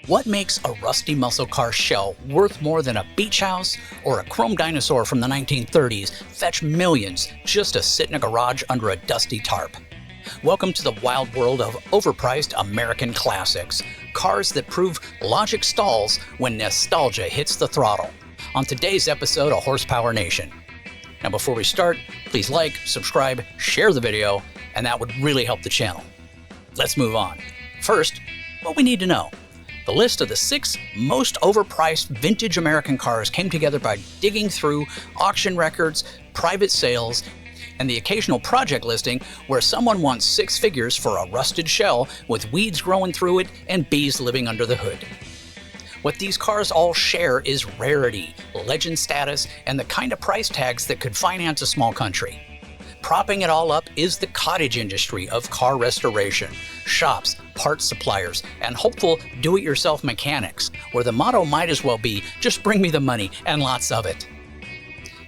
What makes a rusty muscle car shell worth more than a beach house or a chrome dinosaur from the 1930s fetch millions just to sit in a garage under a dusty tarp? Welcome to the wild world of overpriced American classics, cars that prove logic stalls when nostalgia hits the throttle. On today's episode of Horsepower Nation. Now before we start, please like, subscribe, share the video, and that would really help the channel. Let's move on. First, what we need to know. The list of the 6 most overpriced vintage American cars came together by digging through auction records, private sales, and the occasional project listing where someone wants 6 figures for a rusted shell with weeds growing through it and bees living under the hood. What these cars all share is rarity, legend status, and the kind of price tags that could finance a small country. Propping it all up is the cottage industry of car restoration, shops, parts suppliers, and hopeful do-it-yourself mechanics, where the motto might as well be, just bring me the money and lots of it.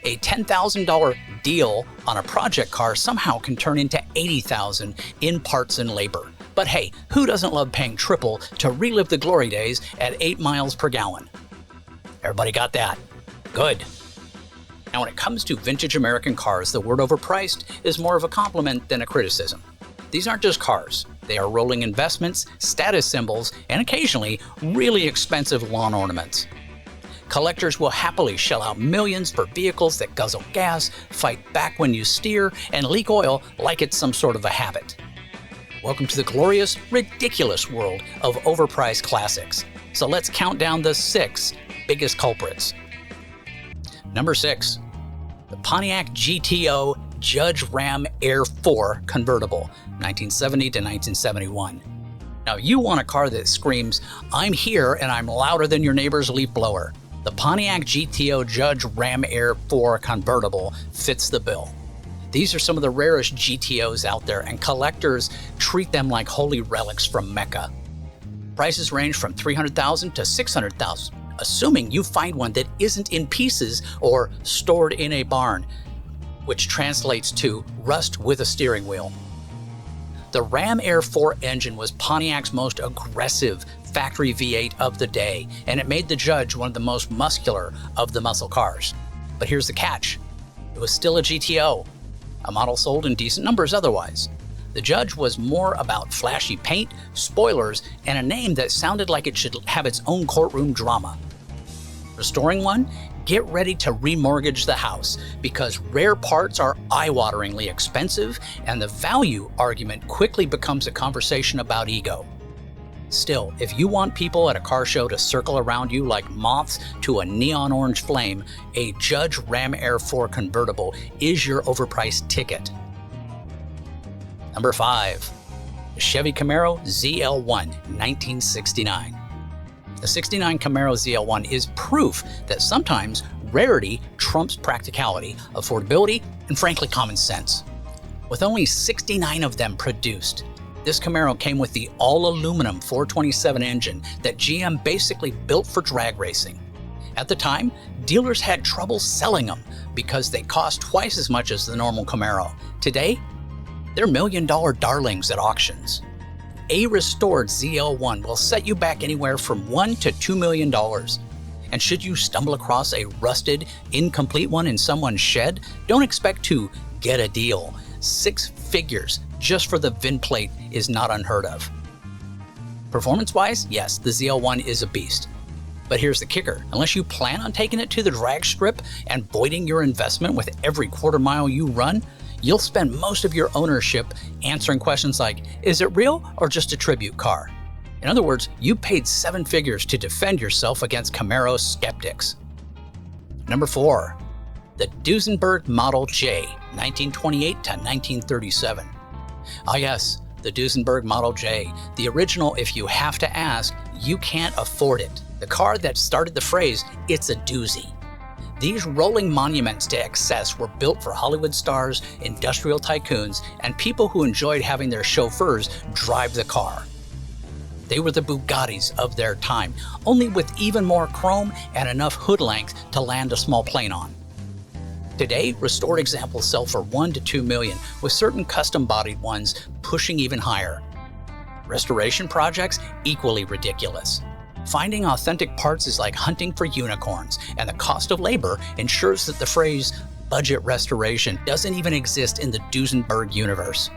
A $10,000 deal on a project car somehow can turn into $80,000 in parts and labor. But hey, who doesn't love paying triple to relive the glory days at 8 miles per gallon? Everybody got that? Good. Now when it comes to vintage American cars, the word overpriced is more of a compliment than a criticism. These aren't just cars. They are rolling investments, status symbols, and occasionally really expensive lawn ornaments. Collectors will happily shell out millions for vehicles that guzzle gas, fight back when you steer, and leak oil like it's some sort of a habit. Welcome to the glorious, ridiculous world of overpriced classics. So let's count down the 6 biggest culprits. Number 6, the Pontiac GTO Judge Ram Air 4 convertible, 1970 to 1971. Now you want a car that screams, "I'm here and I'm louder than your neighbor's leaf blower." The Pontiac GTO Judge Ram Air 4 convertible fits the bill. These are some of the rarest GTOs out there, and collectors treat them like holy relics from Mecca. Prices range from $300,000 to $600,000. Assuming you find one that isn't in pieces or stored in a barn, which translates to rust with a steering wheel. The Ram Air 4 engine was Pontiac's most aggressive factory V8 of the day, and it made the Judge one of the most muscular of the muscle cars. But here's the catch. It was still a GTO, a model sold in decent numbers otherwise. The Judge was more about flashy paint, spoilers, and a name that sounded like it should have its own courtroom drama. Restoring one? Get ready to remortgage the house, because rare parts are eye-wateringly expensive, and the value argument quickly becomes a conversation about ego. Still, if you want people at a car show to circle around you like moths to a neon orange flame, a Judge Ram Air 4 convertible is your overpriced ticket. Number 5, the Chevy Camaro ZL1, 1969. The 69 Camaro ZL1 is proof that sometimes rarity trumps practicality, affordability, and frankly common sense. With only 69 of them produced, this Camaro came with the all-aluminum 427 engine that GM basically built for drag racing. At the time, dealers had trouble selling them because they cost twice as much as the normal Camaro. Today, they're million-dollar darlings at auctions. A restored ZL1 will set you back anywhere from $1 to $2 million. And should you stumble across a rusted, incomplete one in someone's shed, don't expect to get a deal. 6 figures just for the VIN plate is not unheard of. Performance-wise, yes, the ZL1 is a beast. But here's the kicker. Unless you plan on taking it to the drag strip and voiding your investment with every quarter mile you run, you'll spend most of your ownership answering questions like, is it real or just a tribute car? In other words, you paid 7 figures to defend yourself against Camaro skeptics. Number 4, the Duesenberg Model J, 1928 to 1937. Ah yes, the Duesenberg Model J, the original if you have to ask, you can't afford it. The car that started the phrase, "it's a doozy." These rolling monuments to excess were built for Hollywood stars, industrial tycoons, and people who enjoyed having their chauffeurs drive the car. They were the Bugattis of their time, only with even more chrome and enough hood length to land a small plane on. Today, restored examples sell for $1 to $2 million, with certain custom-bodied ones pushing even higher. Restoration projects, equally ridiculous. Finding authentic parts is like hunting for unicorns, and the cost of labor ensures that the phrase budget restoration doesn't even exist in the Duesenberg universe.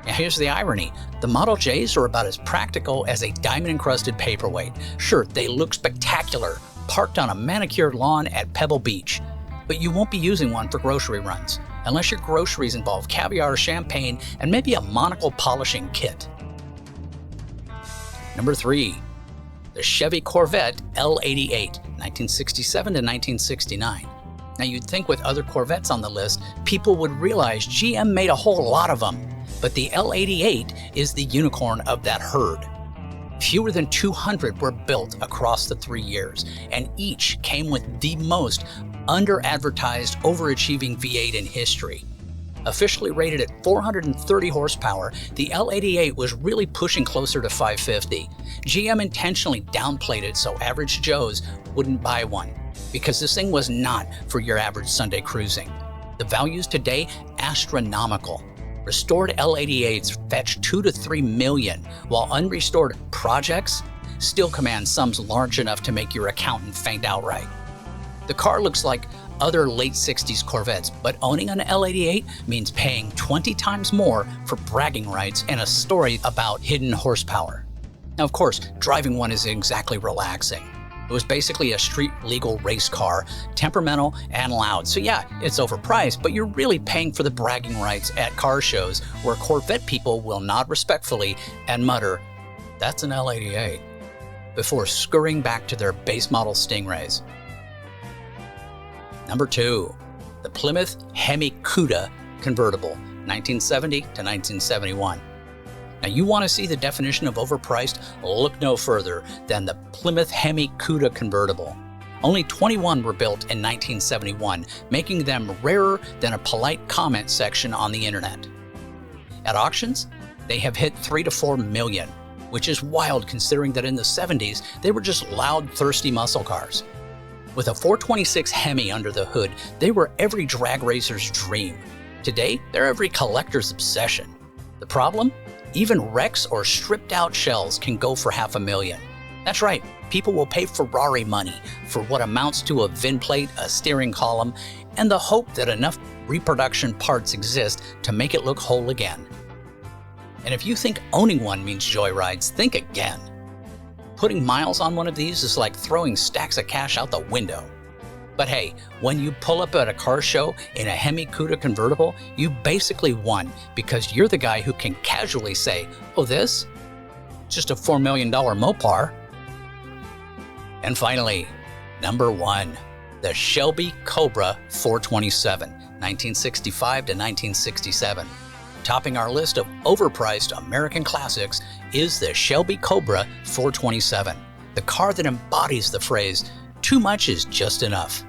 Now here's the irony. The Model Js are about as practical as a diamond-encrusted paperweight. Sure, they look spectacular, parked on a manicured lawn at Pebble Beach, but you won't be using one for grocery runs, unless your groceries involve caviar, champagne, and maybe a monocle polishing kit. Number 3. The Chevy Corvette L88, 1967 to 1969. Now you'd think with other Corvettes on the list, people would realize GM made a whole lot of them, but the L88 is the unicorn of that herd. Fewer than 200 were built across the 3 years, and each came with the most under-advertised, overachieving V8 in history. Officially rated at 430 horsepower, the L88 was really pushing closer to 550. GM intentionally downplayed it so average Joes wouldn't buy one, because this thing was not for your average Sunday cruising. The values today, astronomical. Restored L88s fetch 2 to 3 million, while unrestored projects still command sums large enough to make your accountant faint outright. The car looks like other late 60s Corvettes, but owning an L88 means paying 20 times more for bragging rights and a story about hidden horsepower. Now, of course, driving one isn't exactly relaxing. It was basically a street-legal race car, temperamental and loud. So yeah, it's overpriced, but you're really paying for the bragging rights at car shows where Corvette people will nod respectfully and mutter, "That's an L88," before scurrying back to their base model Stingrays. Number 2, the Plymouth Hemi Cuda convertible, 1970 to 1971. Now you want to see the definition of overpriced? Look no further than the Plymouth Hemi Cuda convertible. Only 21 were built in 1971, making them rarer than a polite comment section on the internet. At auctions, they have hit 3 to 4 million, which is wild considering that in the 70s, they were just loud, thirsty muscle cars. With a 426 Hemi under the hood, they were every drag racer's dream. Today, they're every collector's obsession. The problem? Even wrecks or stripped out shells can go for $500,000. That's right, people will pay Ferrari money for what amounts to a VIN plate, a steering column, and the hope that enough reproduction parts exist to make it look whole again. And if you think owning one means joyrides, think again. Putting miles on one of these is like throwing stacks of cash out the window. But hey, when you pull up at a car show in a Hemi Cuda convertible, you basically won because you're the guy who can casually say, "Oh, this? Just a $4 million Mopar." And finally, number 1, the Shelby Cobra 427, 1965 to 1967. Topping our list of overpriced American classics is the Shelby Cobra 427, the car that embodies the phrase, "Too much is just enough."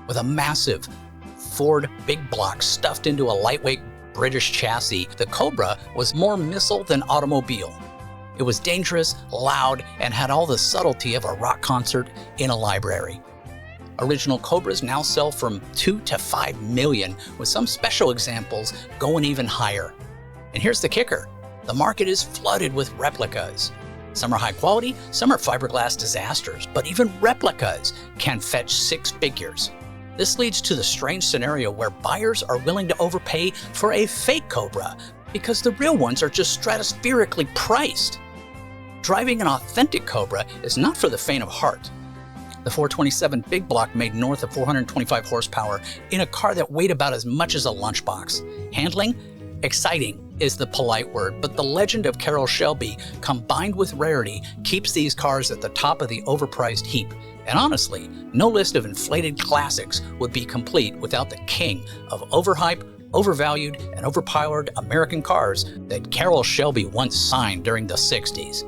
With a massive Ford big block stuffed into a lightweight British chassis, the Cobra was more missile than automobile. It was dangerous, loud, and had all the subtlety of a rock concert in a library. Original Cobras now sell from 2 to 5 million, with some special examples going even higher. And here's the kicker. The market is flooded with replicas. Some are high quality, some are fiberglass disasters, but even replicas can fetch 6 figures. This leads to the strange scenario where buyers are willing to overpay for a fake Cobra because the real ones are just stratospherically priced. Driving an authentic Cobra is not for the faint of heart. The 427 big block made north of 425 horsepower in a car that weighed about as much as a lunchbox. Handling? Exciting is the polite word, but the legend of Carroll Shelby combined with rarity keeps these cars at the top of the overpriced heap. And honestly, no list of inflated classics would be complete without the king of overhyped, overvalued, and overpowered American cars that Carroll Shelby once signed during the 60s.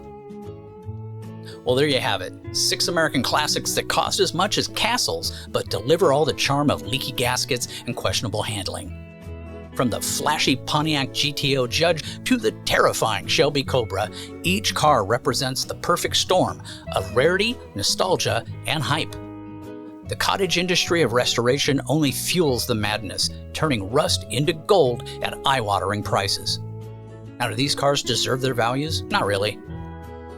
Well, there you have it. 6 American classics that cost as much as castles, but deliver all the charm of leaky gaskets and questionable handling. From the flashy Pontiac GTO Judge to the terrifying Shelby Cobra, each car represents the perfect storm of rarity, nostalgia, and hype. The cottage industry of restoration only fuels the madness, turning rust into gold at eye-watering prices. Now, do these cars deserve their values? Not really.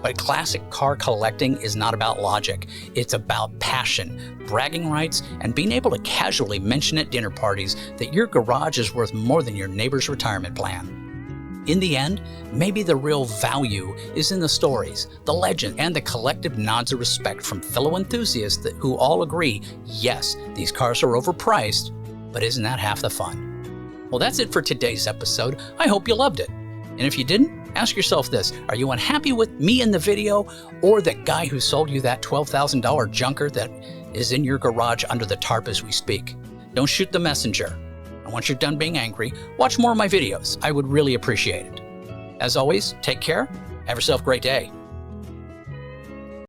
But classic car collecting is not about logic. It's about passion, bragging rights, and being able to casually mention at dinner parties that your garage is worth more than your neighbor's retirement plan. In the end, maybe the real value is in the stories, the legend, and the collective nods of respect from fellow enthusiasts who all agree, yes, these cars are overpriced, but isn't that half the fun? Well, that's it for today's episode. I hope you loved it. And if you didn't, ask yourself this: are you unhappy with me in the video or the guy who sold you that $12,000 junker that is in your garage under the tarp as we speak? Don't shoot the messenger. And once you're done being angry, watch more of my videos. I would really appreciate it. As always, take care. Have yourself a great day.